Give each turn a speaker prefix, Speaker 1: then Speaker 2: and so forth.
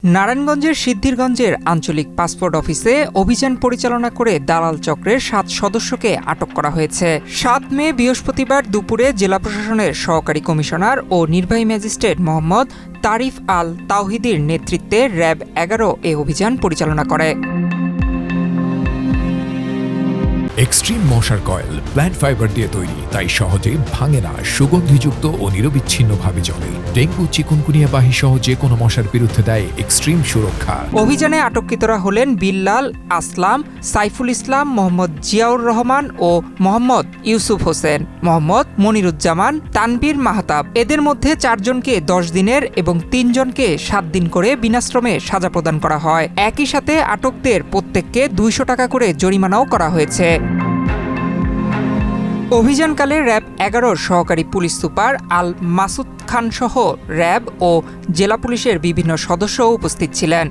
Speaker 1: নারায়ণগঞ্জের সিদ্ধিরগঞ্জের আঞ্চলিক পাসপোর্ট অফিসে অভিযান পরিচালনা করে দালাল চক্রের ৭ সদস্যকে আটক করা হয়েছে। ৭ মে বৃহস্পতিবার দুপুরে জেলা প্রশাসনের সহকারী কমিশনার ও নির্বাহী ম্যাজিস্ট্রেট মোহাম্মদ তারিফ আল তাওহিদির নেতৃত্বে র্যাব ১১ এ অভিযান পরিচালনা করে।
Speaker 2: এক্সট্রিম মশার কয়েল প্ল্যান্ট ফাইবার দিয়ে তৈরি, তাই সহজে ভাঙে না, সুগন্ধিযুক্ত ও নিরবিচ্ছিন্নভাবে জ্বলে। ডেঙ্গু, চিকুনগুনিয়া বাহি সহ যে কোনো মশার বিরুদ্ধে দেয় এক্সট্রিম সুরক্ষা।
Speaker 1: অভিযানে আটককৃতরা হলেন বিল্লাল আসলাম, সাইফুল ইসলাম, মোহাম্মদ জিয়াউর রহমান ও মোহাম্মদ ইউসুফ হোসেন, মোহাম্মদ মনিরুজ্জামান, তানবীর মাহতাব। এদের মধ্যে ৪ জনকে ১০ দিনের এবং ৩ জনকে ৭ দিন করে বিনাশ্রমে সাজা প্রদান করা হয়। একই সাথে আটকদের প্রত্যেককে ২০০ টাকা করে জরিমানাও করা হয়েছে। অভিযানকালে র্যাব ১১ সহকারী পুলিশ সুপার আল মাসুদ খান সহ র্যাব ও জেলা পুলিশের বিভিন্ন সদস্যও উপস্থিত ছিলেন।